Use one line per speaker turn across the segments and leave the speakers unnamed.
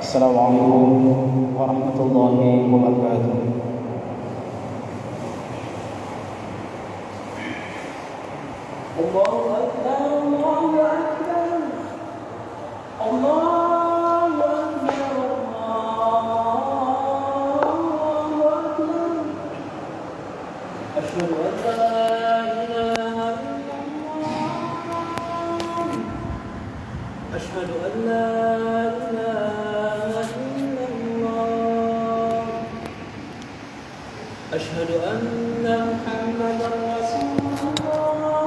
Assalamualaikum warahmatullahi wabarakatuh. Allahu Akbar, Allahu Akbar, Allahu Akbar, Allahu Akbar. Asyhadu an la ilaha illallah. Asyhadu an la أشهد أن محمدا رسول الله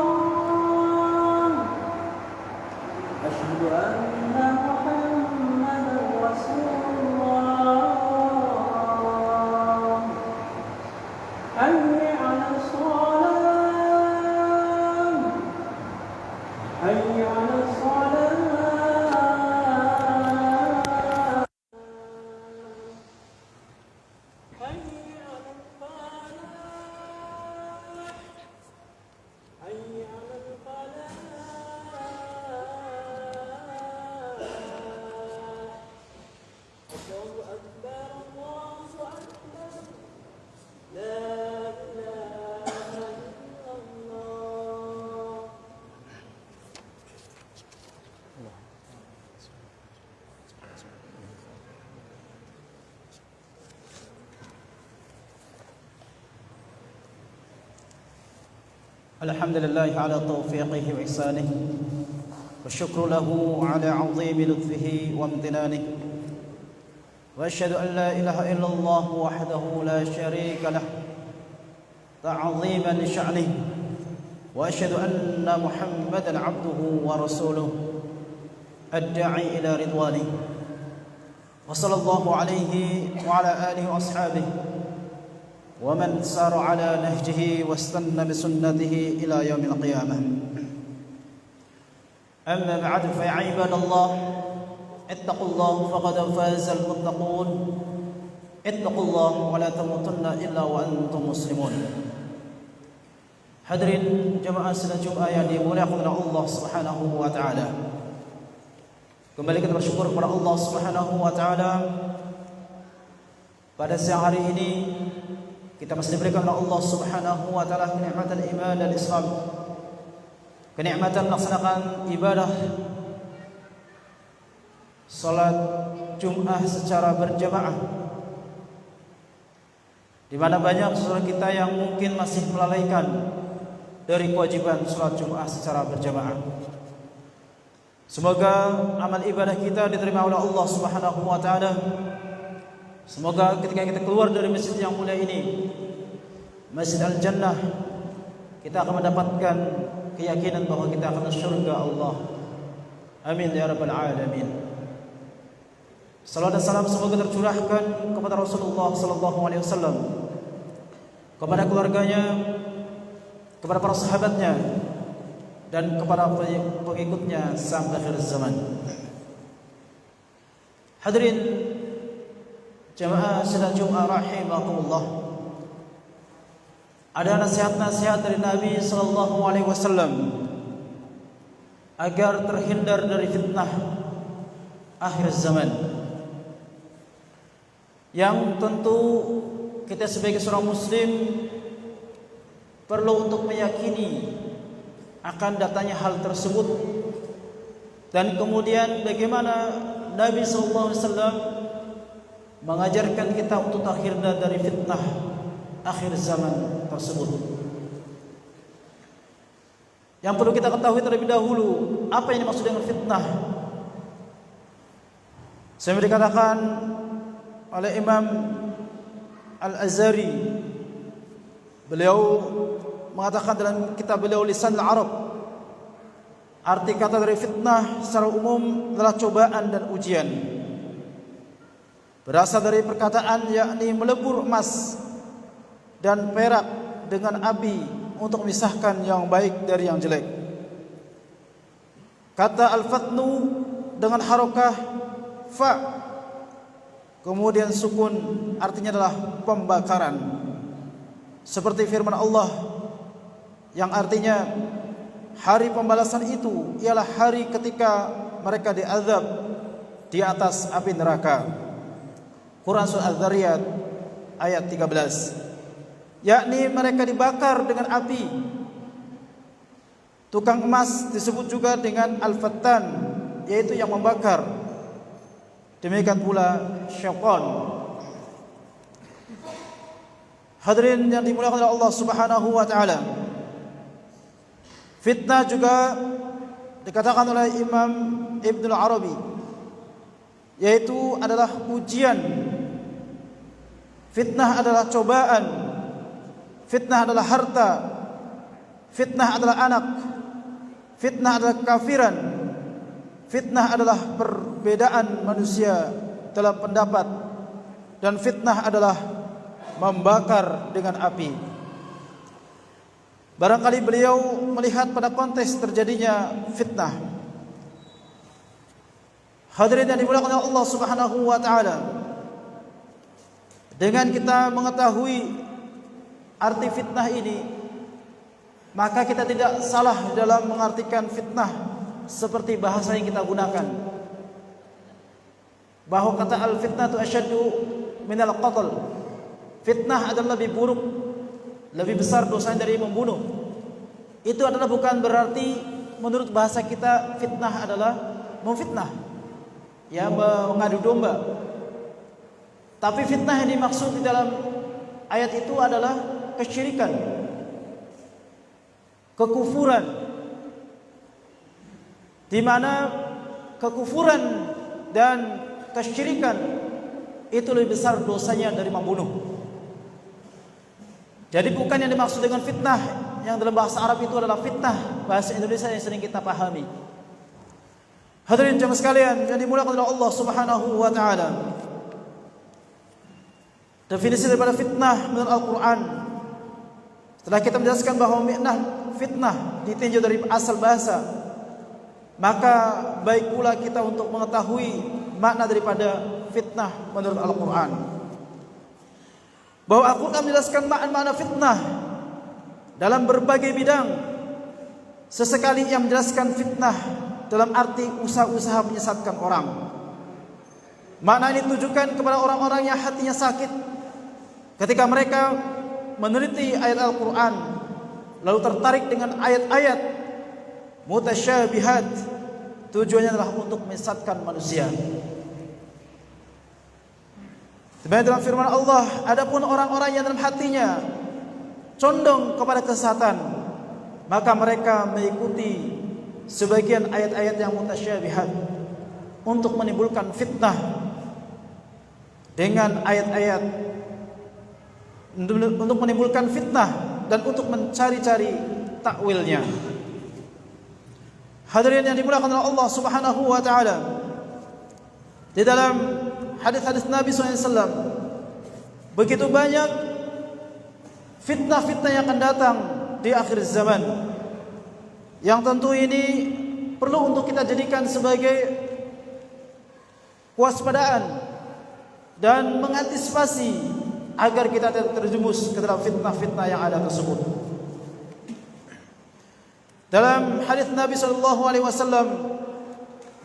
حي على الصلاة حي على الصلاة حي على الفلاح حي على الفلاح الله أكبر الله أكبر لا إله إلا الله
الحمد لله على توفيقه وإحسانه والشكر له على عظيم لطفه وامتنانه وأشهد أن لا إله إلا الله وحده لا شريك له تعظيما لشأنه وأشهد أن محمدا عبده ورسوله الداعي إلى رضوانه وصلى الله عليه وعلى آله وأصحابه ومن سار على نهجه واستنى بسنته إلى يوم القيامة. أما بعد فيا عباد الله اتقوا الله فقد فاز المتقون اتقوا الله ولا تموتن إلا وأنتم مسلمون. Hadirin jemaah salat Jumat yang dimuliakan oleh Allah Subhanahu wa taala. Kembali kita bersyukur kepada Allah Subhanahu wa taala pada siang hari ini kita masih diberikan oleh Allah Subhanahu wa taala kenikmatan iman dan Islam. Kenikmatan melaksanakan ibadah salat Jumat secara berjamaah. Di mana banyak saudara kita yang mungkin masih melalaikan dari kewajiban salat Jumat secara berjamaah. Semoga amal ibadah kita diterima oleh Allah Subhanahu wa taala. Semoga ketika kita keluar dari masjid yang mulia ini, Masjid Al-Jannah, kita akan mendapatkan keyakinan bahwa kita akan ke surga Allah. Amin ya rabbal alamin. Salawat dan salam semoga tercurahkan kepada Rasulullah sallallahu alaihi wasallam, kepada keluarganya, kepada para sahabatnya, dan kepada pengikutnya sampai akhir zaman. Hadirin jamaah salat Jumat rahimakumullah. Ada nasihat-nasihat dari Nabi sallallahu alaihi wasallam agar terhindar dari fitnah akhir zaman, yang tentu kita sebagai seorang muslim perlu untuk meyakini akan datanya hal tersebut, dan kemudian bagaimana Nabi sallallahu alaihi wasallam mengajarkan kita untuk terhindar dari fitnah akhir zaman tersebut. Yang perlu kita ketahui terlebih dahulu, apa yang dimaksud dengan fitnah. Saya dikatakan oleh Imam Al-Azhari, beliau mengatakan dalam kitab beliau Lisan Al-Arab, arti kata dari fitnah secara umum adalah cobaan dan ujian. Berasal dari perkataan yakni melebur emas dan perak dengan api untuk memisahkan yang baik dari yang jelek. Kata al-fatnu dengan harokah fa kemudian sukun artinya adalah pembakaran, seperti firman Allah yang artinya hari pembalasan itu ialah hari ketika mereka diazab di atas api neraka. Quran surah Az-Zariyat ayat 13. Yakni mereka dibakar dengan api. Tukang emas disebut juga dengan al-fattan, yaitu yang membakar. Demikian pula syaitan. Hadirin yang dimuliakan oleh Allah Subhanahu wa taala, fitnah juga dikatakan oleh Imam Ibnu Arabi, yaitu adalah ujian. Fitnah adalah cobaan. Fitnah adalah harta. Fitnah adalah anak. Fitnah adalah kafiran. Fitnah adalah perbedaan manusia dalam pendapat. Dan fitnah adalah membakar dengan api. barangkali beliau melihat pada konteks terjadinya fitnah. Hadirin yang dimuliakan oleh Allah Subhanahu wa taala, dengan kita mengetahui arti fitnah ini, maka kita tidak salah dalam mengartikan fitnah seperti bahasa yang kita gunakan, bahwa kata al-fitnatu asyaddu minal qatl. Fitnah adalah lebih buruk, lebih besar dosanya dari membunuh. Itu adalah bukan berarti menurut bahasa kita fitnah adalah memfitnah, ya, mengadu domba. Tapi fitnah yang dimaksud di dalam ayat itu adalah kesyirikan, kekufuran, di mana kekufuran dan kesyirikan itu lebih besar dosanya dari membunuh. Jadi bukan yang dimaksud dengan fitnah yang dalam bahasa Arab itu adalah fitnah bahasa Indonesia yang sering kita pahami. Hadirin jemaah sekalian yang dimuliakan oleh Allah Subhanahu wa taala, definisi daripada fitnah menurut Al-Quran, setelah kita menjelaskan bahwa fitnah ditinjau dari asal bahasa, maka baik pula kita untuk mengetahui makna daripada fitnah menurut Al-Quran. Bahwa Al-Quran menjelaskan makna fitnah dalam berbagai bidang. Sesekali ia menjelaskan fitnah dalam arti usaha-usaha menyesatkan orang. Makna ini ditujukan kepada orang-orang yang hatinya sakit ketika mereka meneliti ayat Al-Quran, lalu tertarik dengan ayat-ayat mutasyabihat. Tujuannya adalah untuk menyesatkan manusia. Sebenarnya dalam firman Allah, adapun orang-orang yang dalam hatinya condong kepada kesesatan, maka mereka mengikuti sebagian ayat-ayat yang mutasyabihat untuk menimbulkan fitnah dengan ayat-ayat, untuk menimbulkan fitnah dan untuk mencari-cari takwilnya. Hadirin yang dimuliakan oleh Allah Subhanahu wa taala, di dalam hadis-hadis Nabi SAW begitu banyak fitnah-fitnah yang akan datang di akhir zaman, yang tentu ini perlu untuk kita jadikan sebagai kewaspadaan dan mengantisipasi agar kita tidak terjerumus ke dalam fitnah-fitnah yang ada tersebut. Dalam hadis Nabi SAW,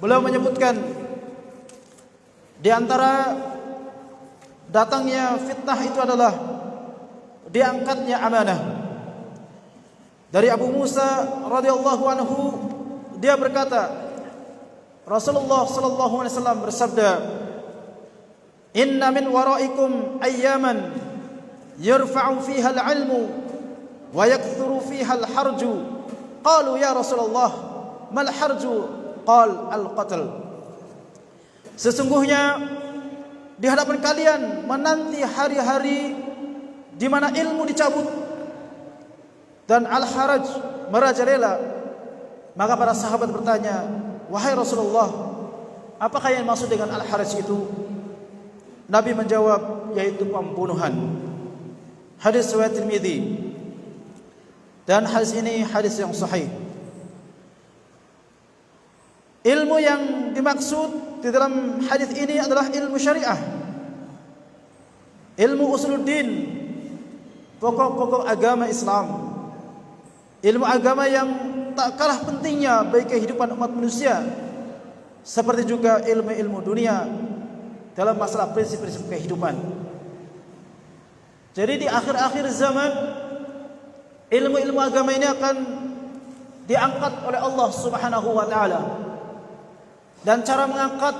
beliau menyebutkan di antara datangnya fitnah itu adalah diangkatnya amanah. Dari Abu Musa radhiyallahu anhu, dia berkata, Rasulullah sallallahu alaihi wasallam bersabda, "Inna min waraikum ayyaman yarfa'u fiha al-'ilmu wa yakthuru fiha al-harju." Qalu ya Rasulullah, mal harju? Qal al-qatl. Sesungguhnya di hadapan kalian menanti hari-hari di mana ilmu dicabut dan al-haraj merajalela. Maka para sahabat bertanya, wahai Rasulullah, apakah yang maksud dengan al-haraj itu? Nabi menjawab, yaitu pembunuhan. Hadis riwayat Tirmidzi, dan hadis ini hadis yang sahih. Ilmu yang dimaksud di dalam hadis ini adalah ilmu syariah, ilmu usuluddin, pokok-pokok agama Islam, ilmu agama yang tak kalah pentingnya bagi kehidupan umat manusia, seperti juga ilmu-ilmu dunia dalam masalah prinsip-prinsip kehidupan. Jadi di akhir-akhir zaman, ilmu-ilmu agama ini akan diangkat oleh Allah Subhanahu wa taala. Dan cara mengangkat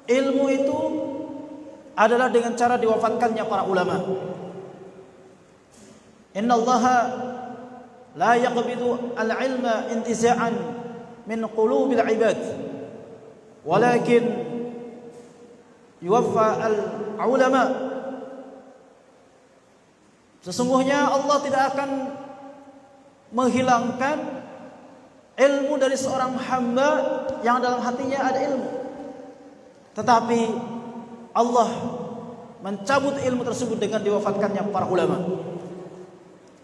ilmu itu adalah dengan cara diwafatkannya para ulama. Innallaha la yaqbidu al-ilma intiza'an min qulubil ibad, walakin yuwaffa al-ulama. Sesungguhnya Allah tidak akan menghilangkan ilmu dari seorang hamba yang dalam hatinya ada ilmu, tetapi Allah mencabut ilmu tersebut dengan diwafatkannya para ulama.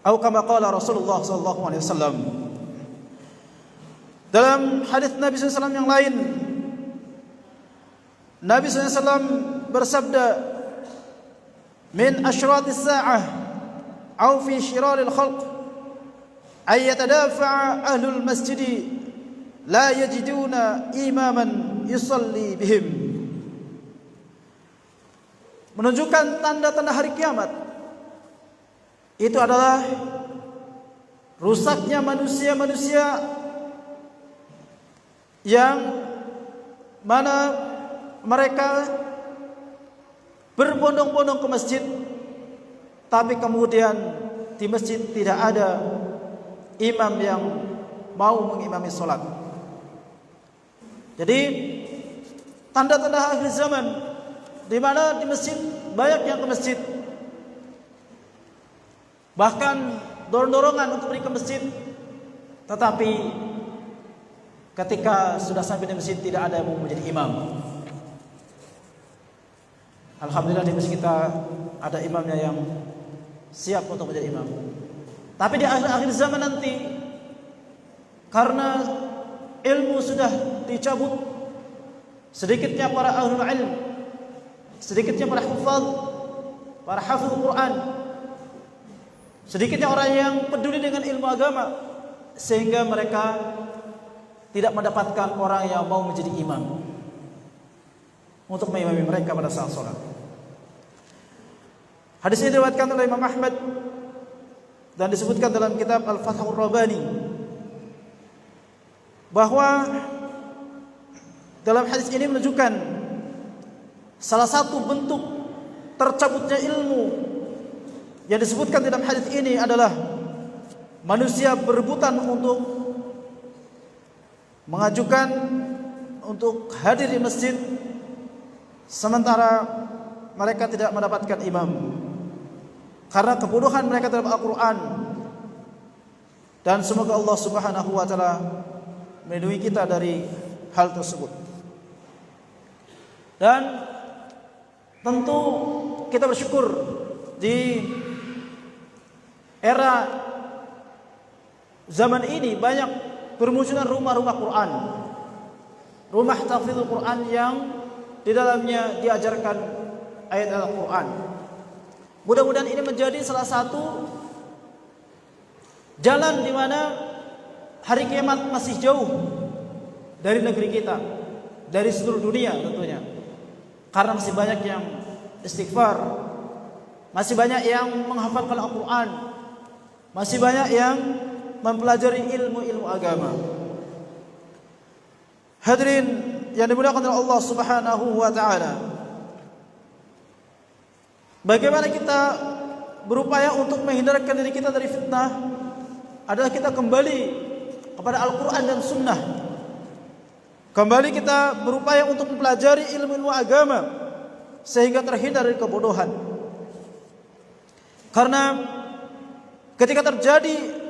Atau kama qala Rasulullah sallallahu alaihi wasallam. Dalam hadis Nabi SAW yang lain, Nabi SAW bersabda, "Min asyratis sa'ah aw fi syiraril khalq ay yatadafa'a ahlul masjid la yajiduna imaman yusalli bihim." Menunjukkan tanda-tanda hari kiamat. Itu adalah rusaknya manusia-manusia yang mana mereka berbondong-bondong ke masjid, tapi kemudian di masjid tidak ada imam yang mau mengimami sholat. Jadi tanda-tanda akhir zaman, di mana di masjid banyak yang ke masjid, bahkan dorong-dorongan untuk pergi ke masjid, tetapi ketika sudah sampai di masjid tidak ada yang mau menjadi imam. Alhamdulillah di masjid kita ada imamnya yang siap untuk menjadi imam. Tapi di akhir zaman nanti, karena ilmu sudah dicabut, sedikitnya para ahlul ilm, sedikitnya para hafidh Quran, sedikitnya orang yang peduli dengan ilmu agama, sehingga mereka tidak mendapatkan orang yang mau menjadi imam untuk mengimami mereka pada saat sholat. Hadis ini diriwayatkan oleh Imam Ahmad dan disebutkan dalam kitab Al-Fathur Rabbani bahwa dalam hadis ini menunjukkan salah satu bentuk tercabutnya ilmu yang disebutkan dalam hadis ini adalah manusia berebutan untuk mengajukan untuk hadir di masjid, sementara mereka tidak mendapatkan imam karena kebodohan mereka dalam Al-Quran. Dan semoga Allah Subhanahu wa ta'ala melindungi kita dari hal tersebut. Dan tentu kita bersyukur di era zaman ini banyak bermunculan rumah-rumah Quran, rumah tahfidzul Quran yang di dalamnya diajarkan ayat Al-Quran. Mudah-mudahan ini menjadi salah satu jalan di mana hari kiamat masih jauh dari negeri kita, dari seluruh dunia tentunya. Karena masih banyak yang istighfar, masih banyak yang menghafalkan Al-Quran, masih banyak yang mempelajari ilmu-ilmu agama. Hadirin yang dimuliakan oleh Allah Subhanahu wa ta'ala, bagaimana kita berupaya untuk menghindarkan diri kita dari fitnah adalah kita kembali kepada Al-Quran dan Sunnah. Kembali kita berupaya untuk mempelajari ilmu-ilmu agama sehingga terhindar dari kebodohan. Karena ketika terjadi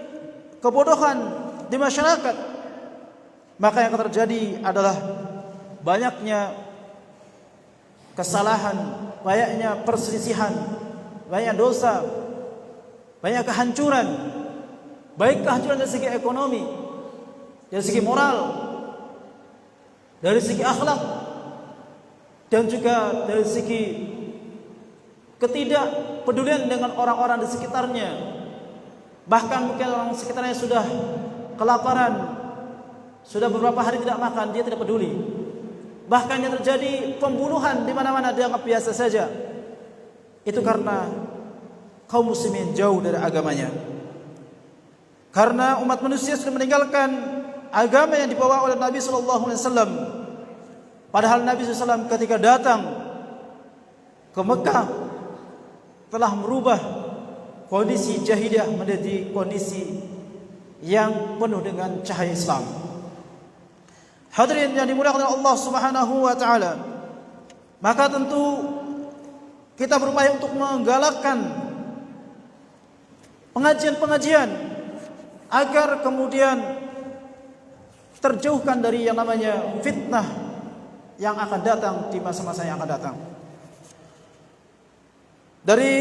kebodohan di masyarakat, maka yang akan terjadi adalah banyaknya kesalahan, banyaknya perselisihan, banyak dosa, banyak kehancuran, baik kehancuran dari segi ekonomi, dari segi moral, dari segi akhlak, dan juga dari segi ketidakpedulian dengan orang-orang di sekitarnya. Bahkan mungkin orang sekitarnya sudah kelaparan, sudah beberapa hari tidak makan, dia tidak peduli. Bahkan yang terjadi pembunuhan di mana-mana dianggap biasa saja. Itu karena kaum muslimin jauh dari agamanya. Karena umat manusia sudah meninggalkan agama yang dibawa oleh Nabi SAW. Padahal Nabi SAW ketika datang ke Mekah telah merubah kondisi jahiliyah menjadi kondisi yang penuh dengan cahaya Islam. Hadirin yang dimuliakan oleh Allah Subhanahu wa ta'ala, maka tentu kita berupaya untuk menggalakkan pengajian-pengajian agar kemudian terjauhkan dari yang namanya fitnah yang akan datang di masa-masa yang akan datang. Dari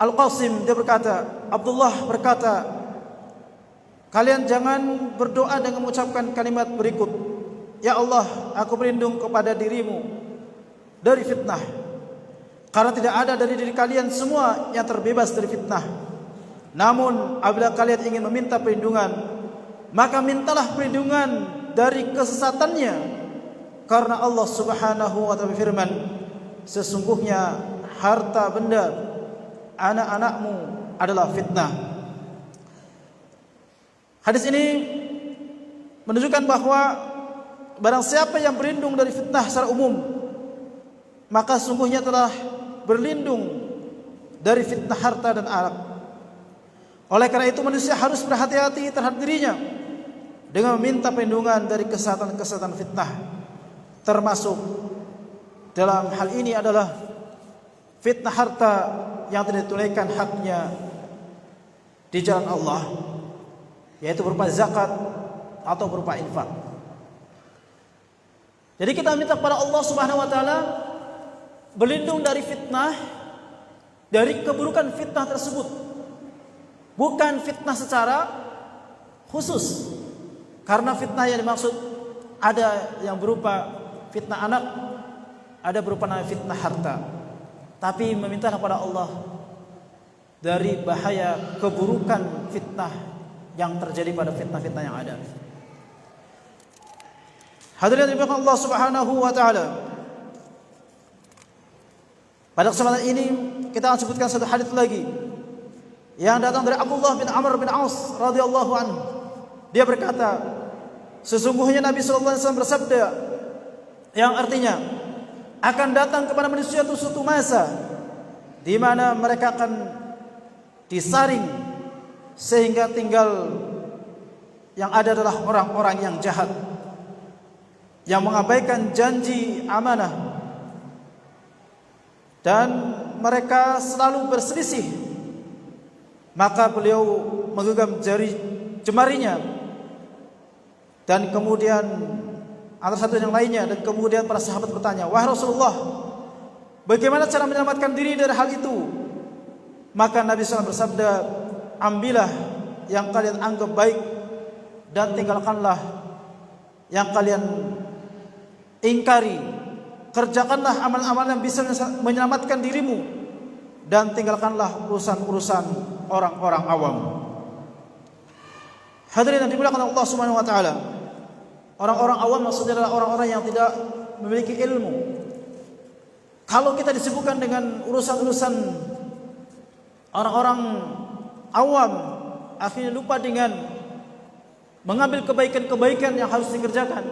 Al-Qasim dia berkata, Abdullah berkata, kalian jangan berdoa dengan mengucapkan kalimat berikut, ya Allah, aku berlindung kepada dirimu dari fitnah, karena tidak ada dari diri kalian semua yang terbebas dari fitnah. Namun apabila kalian ingin meminta perlindungan, maka mintalah perlindungan dari kesesatannya, karena Allah Subhanahu wa ta'ala berfirman, sesungguhnya harta benda anak-anakmu adalah fitnah. Hadis ini menunjukkan bahwa barang siapa yang berlindung dari fitnah secara umum, maka sungguhnya telah berlindung dari fitnah harta dan anak. Oleh karena itu manusia harus berhati-hati terhadap dirinya dengan meminta perlindungan dari kesehatan-kesehatan fitnah. Termasuk dalam hal ini adalah fitnah harta yang tidak ditunaikan haknya di jalan Allah, yaitu berupa zakat atau berupa infak. Jadi kita minta kepada Allah Subhanahu wa taala berlindung dari fitnah, dari keburukan fitnah tersebut. Bukan fitnah secara khusus. Karena fitnah yang dimaksud ada yang berupa fitnah anak, ada berupa fitnah harta. Tapi meminta kepada Allah dari bahaya keburukan fitnah yang terjadi pada fitnah-fitnah yang ada. Hadirin dimuliakan Allah Subhanahu wa taala. Pada kesempatan ini kita akan sebutkan satu hadis lagi yang datang dari Abdullah bin Amr bin Aus radhiyallahu anhu. Dia berkata, sesungguhnya Nabi sallallahu alaihi wasallam bersabda, yang artinya akan datang kepada manusia suatu masa di mana mereka akan disaring sehingga tinggal yang ada adalah orang-orang yang jahat, yang mengabaikan janji amanah, dan mereka selalu berselisih. Maka beliau menggenggam jemarinya, dan kemudian antara satu yang lainnya, dan kemudian para sahabat bertanya, wahai Rasulullah, bagaimana cara menyelamatkan diri dari hal itu? Maka Nabi SAW bersabda, ambillah yang kalian anggap baik dan tinggalkanlah yang kalian ingkari. Kerjakanlah amal-amal yang bisa menyelamatkan dirimu, dan tinggalkanlah urusan-urusan orang-orang awam. Hadirin yang dimuliakan Allah Subhanahu wa taala, orang-orang awam maksudnya adalah orang-orang yang tidak memiliki ilmu. Kalau kita disibukkan dengan urusan-urusan orang-orang awam, akhirnya lupa dengan mengambil kebaikan-kebaikan yang harus dikerjakan,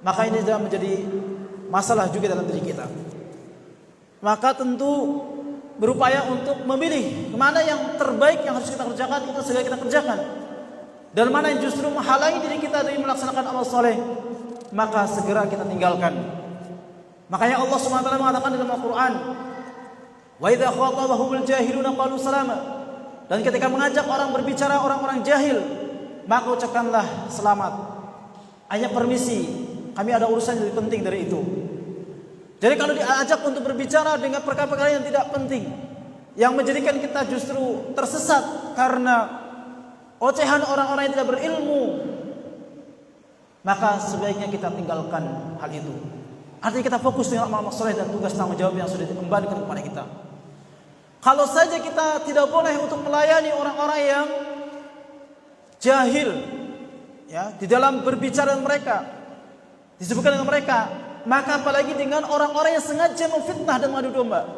maka ini sudah menjadi masalah juga dalam diri kita. Maka tentu berupaya untuk memilih mana yang terbaik yang harus kita kerjakan, itu segera kita kerjakan, dan mana yang justru menghalangi diri kita dari melaksanakan amal soleh, maka segera kita tinggalkan. Makanya Allah Subhanahu wa taala mengatakan dalam Al-Qur'an, wa idza khatabahumul jahiluna qalu salama, dan ketika mengajak orang berbicara orang-orang jahil, maka ucapkanlah selamat. Hanya permisi, kami ada urusan yang lebih penting dari itu. Jadi kalau diajak untuk berbicara dengan perkara-perkara yang tidak penting, yang menjadikan kita justru tersesat karena ocehan orang-orang yang tidak berilmu, maka sebaiknya kita tinggalkan hal itu. Artinya kita fokus dengan amal soleh dan tugas tanggung jawab yang sudah dikembalikan kepada kita. Kalau saja kita tidak boleh untuk melayani orang-orang yang jahil, ya, di dalam berbicara dengan mereka, disebutkan dengan mereka, maka apalagi dengan orang-orang yang sengaja memfitnah dan mengadu domba.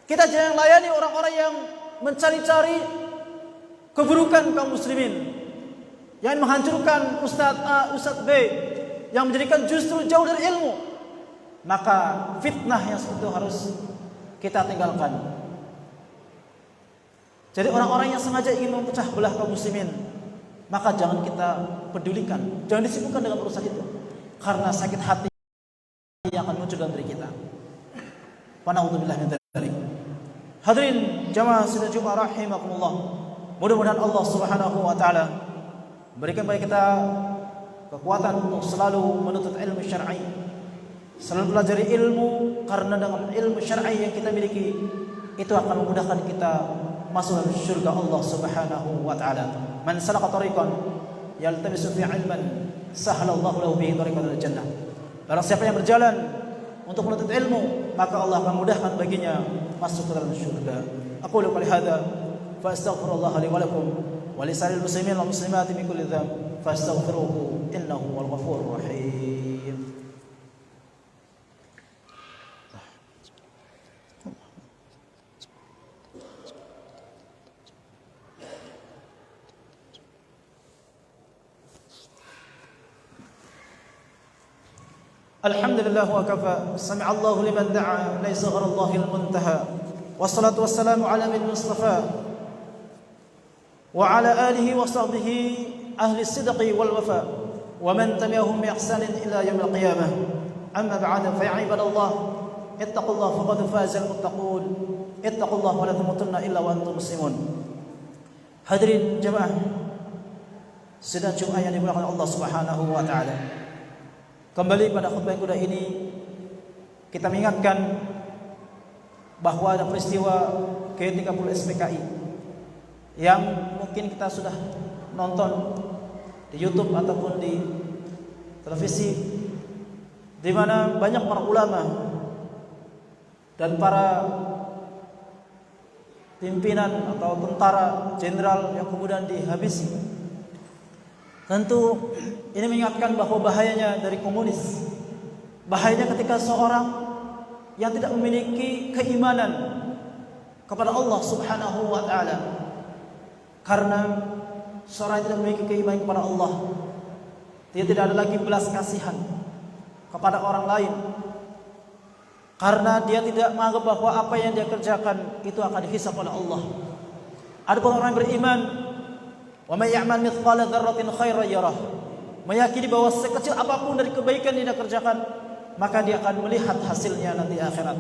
Kita jangan layani orang-orang yang mencari-cari keburukan kaum muslimin, yang menghancurkan Ustadz A, Ustadz B, yang menjadikan justru jauh dari ilmu. Maka fitnah yang seperti itu harus kita tinggalkan. Jadi orang-orang yang sengaja ingin memecah belah kaum muslimin, maka jangan kita pedulikan, jangan disibukkan dengan urusan itu, karena sakit hati yang akan muncul dalam diri kita. Wa na'udzubillah min dzalik. Hadirin jamaah sidang Jumat rahimakumullah. Mudah-mudahan Allah Subhanahu wa taala berikan kepada kita kekuatan untuk selalu menuntut ilmu syar'i, selalu belajar ilmu, karena dengan ilmu syar'i yang kita miliki, itu akan memudahkan kita masuk dalam surga Allah Subhanahu wa taala. Man salaka tariqan yaltamisu fi 'ilman sahhalallahu lahu bihi tariqan ilal jannah. Barang siapa yang berjalan untuk menuntut ilmu, maka Allah akan mudahkan baginya masuk ke dalam surga. Aqulu qouli hadza fa astaghfirullah li wa lakum wa li sa'iril muslimin wal muslimat min kulli dhanb fastaghfiruhu innahu huwal ghafurur rahim. Alhamdulillah wa kafa, sami'allahu liman da'a, laisa gharallahi al-muntaha. Wassalatu wassalamu ala nabil mustafa wa ala alihi wa sahbihi ahli sidqi wal wafa wa man tabi'ahum bi ihsanin ila yaumil qiyamah. Amma ba'da, fa ya ibadallah ittaqullaha faqad faza al-muttaqun. Ittaqullaha wa la tamutunna illa wa antum muslimun. Hadirin jemaah sidang Jumat yang dimuliakan Allah Subhanahu wa taala. Kembali pada khutbah yang kedua ini, kita mengingatkan bahwa ada peristiwa G30 SPKI yang mungkin kita sudah nonton di YouTube ataupun di televisi, di mana banyak para ulama dan para pimpinan atau tentara jenderal yang kemudian dihabisi. Tentu ini mengingatkan bahwa bahayanya dari komunis, bahayanya ketika seorang yang tidak memiliki keimanan kepada Allah Subhanahu wa taala. Karena seorang yang tidak memiliki keimanan kepada Allah, dia tidak ada lagi belas kasihan kepada orang lain. Karena dia tidak menganggap bahwa apa yang dia kerjakan itu akan dihisab oleh Allah. Adapun orang yang beriman, wa may ya'mal mithqala dzarratin khairan yarah, meyakini bahwa sekecil apapun dari kebaikan yang dia kerjakan, maka dia akan melihat hasilnya nanti akhirat.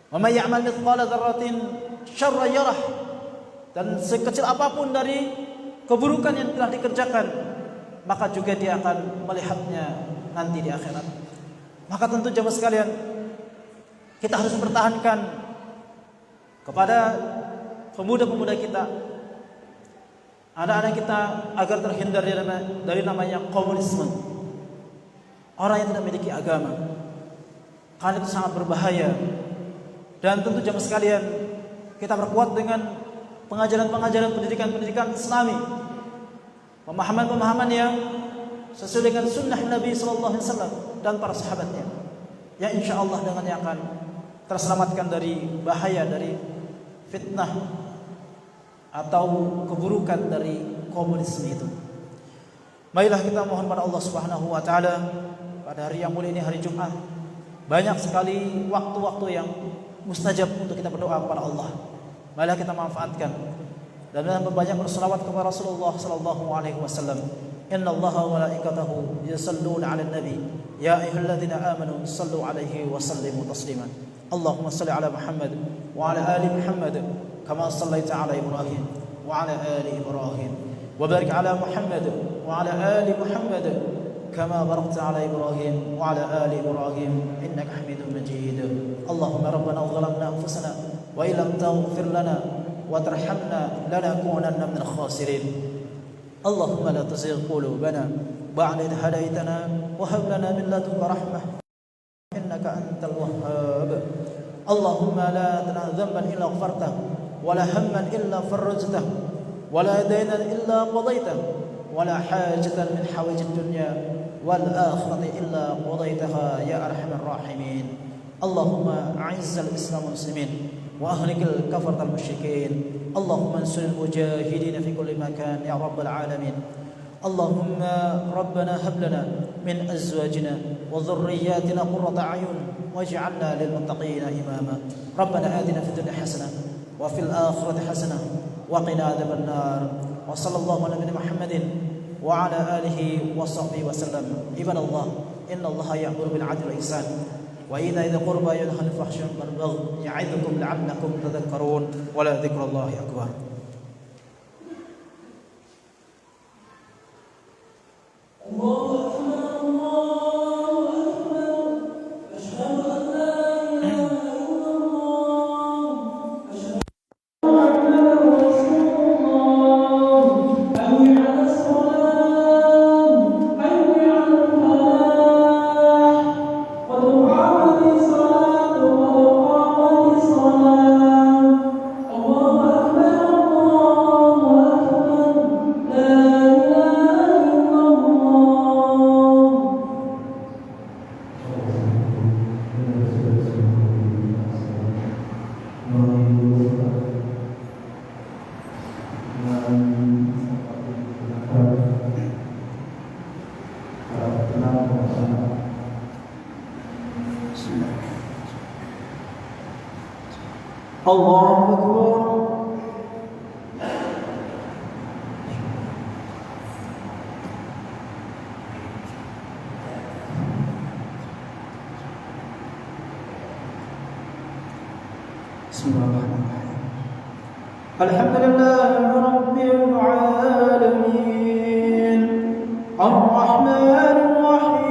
Wa may ya'mal mithqala dzarratin syarran yarah, dan sekecil apapun dari keburukan yang telah dikerjakan, maka juga dia akan melihatnya nanti di akhirat. Maka tentu jemaah sekalian, kita harus mempertahankan kepada pemuda-pemuda kita, anak-anak kita, agar terhindar dari namanya komunisme, orang yang tidak memiliki agama. Karena itu sangat berbahaya. Dan tentu jemaah sekalian, kita berkuat dengan pengajaran-pengajaran pendidikan Islami, pemahaman-pemahaman yang sesuai dengan sunnah Nabi SAW dan para sahabatnya, yang insya Allah dengannya akan terselamatkan dari bahaya, dari fitnah atau keburukan dari komunisme itu. Marilah kita mohon pada Allah Subhanahu wa taala pada hari yang mulia ini, hari Jumat. Banyak sekali waktu-waktu yang mustajab untuk kita berdoa kepada Allah. Marilah kita manfaatkan dan memperbanyak berselawat kepada Rasulullah sallallahu alaihi wasallam. Innallaha wa malaikatahu yusalluna 'alan nabi ya ayyuhalladzina amanu sallu 'alaihi wa sallimu taslima. Allahumma shalli 'ala Muhammad wa 'ala ali Muhammad kama shallaita 'ala Ibrahim wa 'ala ali Ibrahim wa barik 'ala Muhammad wa 'ala ali Muhammad kama barakta 'ala Ibrahim wa 'ala ali Ibrahim innaka Hamidum Majid. Allahumma rabbana zalamna anfusana wa illam taghfir lana wa tarhamna lanakunanna minal khasirin. Allahumma la tuzigh qulubana ba'da idh hadaytana wa hab lana min ladunka rahmah innaka antal wahhab. Allahumma la tad'a dhanban illa ghafartah wa la hamman illa farajtah wa la daynan illa qadaytah wa la hajatan min hawaijid dunya wal akhirati illa qadaytaha ya arhamar rahimin. Allahumma a'izzal islam wal muslimin wa ahlikal kafartal musyrikin. Allahumma ansuril mujahidin fi kulli makan ya rabbal alamin. Allahumma rabbana hab lana min azwajina wa dhurriyyatina qurrata a'yun waj'alna lil muttaqina imama. Rabbana atina fid dunya hasanah wa fil akhirati hasanah wa qina adzaban nar. Wa sallallahu ala nabiyyina Muhammadin wa ala alihi wa sahbihi wa sallam. Ibadallah, innallaha ya'muru bil 'adli wal ihsan wa idza qurba yanha 'anil fahsya'i wal baghi ya'idhukum la'allakum tadhakkarun wa la dzikrullahi akbar. Allahu Akbar. Bismillahirrahmanirrahim. Alhamdulillahi rabbil alamin. Ar-Rahmanir Rahim.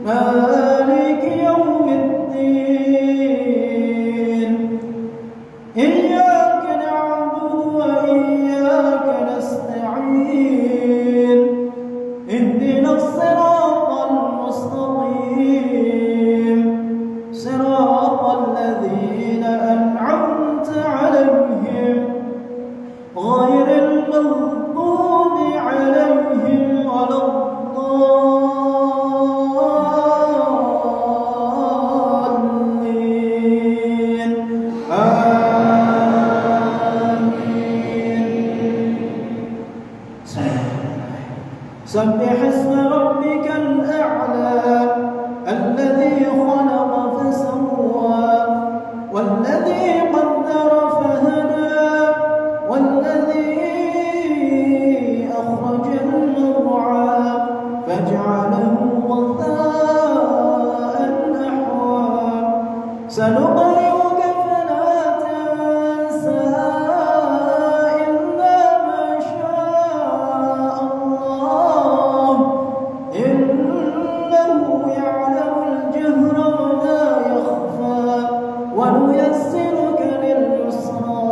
Maliki yaumiddin. Iyyaka na'budu wa iyyaka nasta'in. Ihdinas siratal mustaqim. Siratal ladzina an'amta 'alaihim ghairil maghdubi 'alaihim waladdallin. Amin. Sabbih isma rabbikal a'la alladhi khalaqa fasawwa walladhi qaddara fahada walladhi akhrajal mar'a faj'alahu ghatha'an ahwa. Sanuqri'uka fala tansa illa ma sha'a Allah innahu ya'lamul jahra wa la yakhfa wa nuyassiruka lil yusra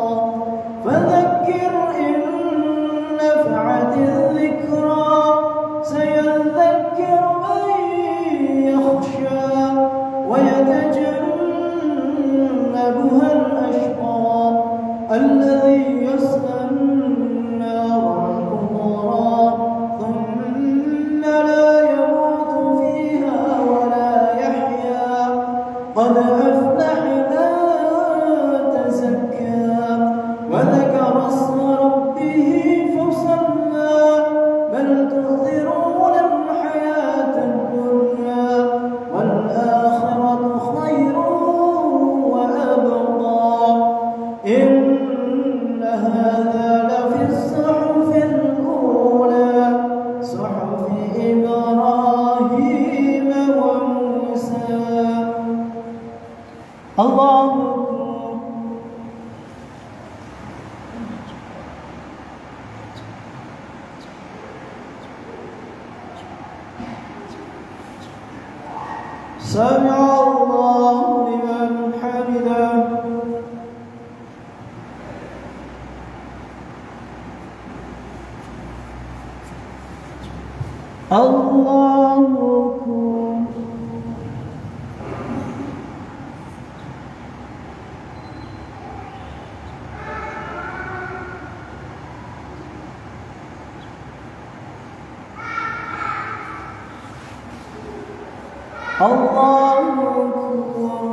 fadhakkir in nafa'ati dhikra sayadhakkaru man yakhsha wa yatajannabuha al-ashqa alladhi yasla an-nar al-kubra thumma la yamutu fiha wa la yahya qad aflaha man tazakka wa dhakara isma rabbih fasalla bal tu'thiruna al-hayata ad-dunya wal akhiratu khayrun wa abqa inna hadha lafi as-suhufi al-ula suhufi Ibrahim wa Musa. Allahu Akbar. Sami'a Allahu liman hamidah. Allahu Akbar. Allahu Akbar.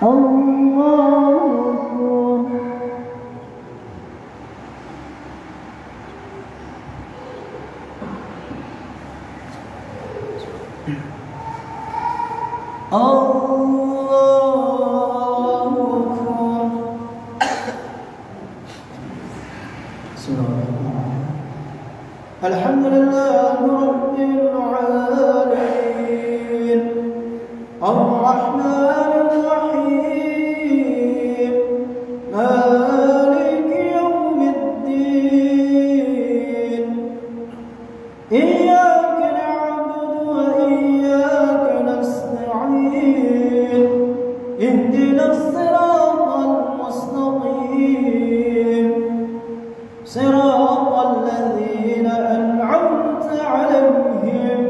Allahu Akbar. Allahu Akbar. Alhamdulillahi rabbil alamin. Ar-Rahmanir Rahim. Maliki yaumiddin. Iyyaka na'budu wa iyyaka nasta'in. Ihdinas siratal mustaqim. Siratal ladzina an'amta 'alaihim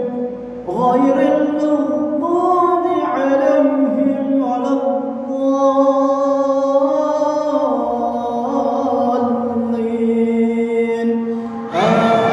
ghairil maghdubi 'alaihim waladdallin. Amin.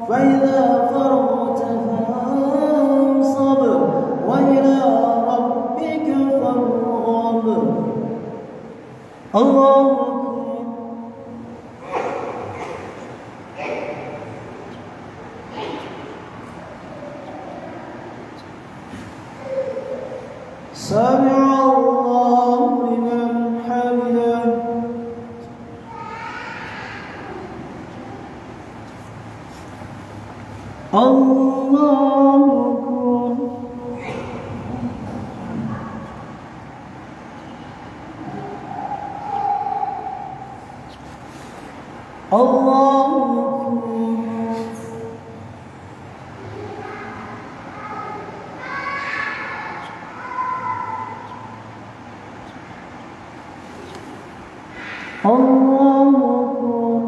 فإذا فرغت فانصب وإلى ربك فارغب. الله أكبر. سمع الله لمن حمده. الله أكبر. الله أكبر. الله أكبر.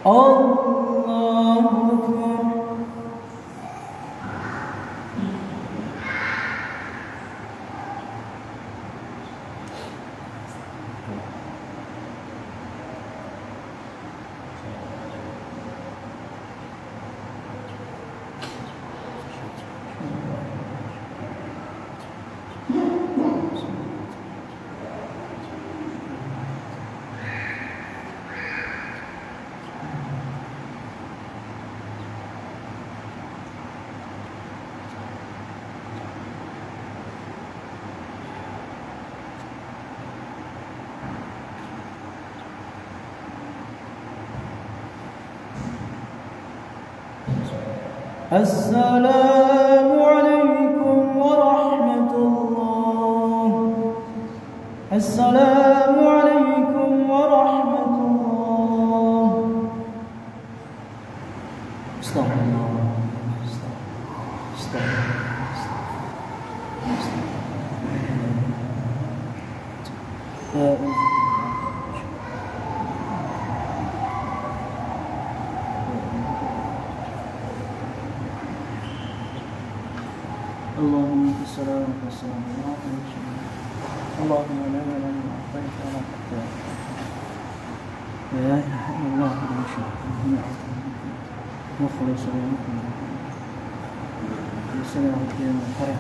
الله أكبر. السلام عليكم ورحمة الله. السلام عليكم ورحمة الله. استغفر الله. استغفر الله. اللهم انت السلام والسلام اللهم لا اله الا انت ولا تقدر لا اله الا الله مخلص لك السلام عليكم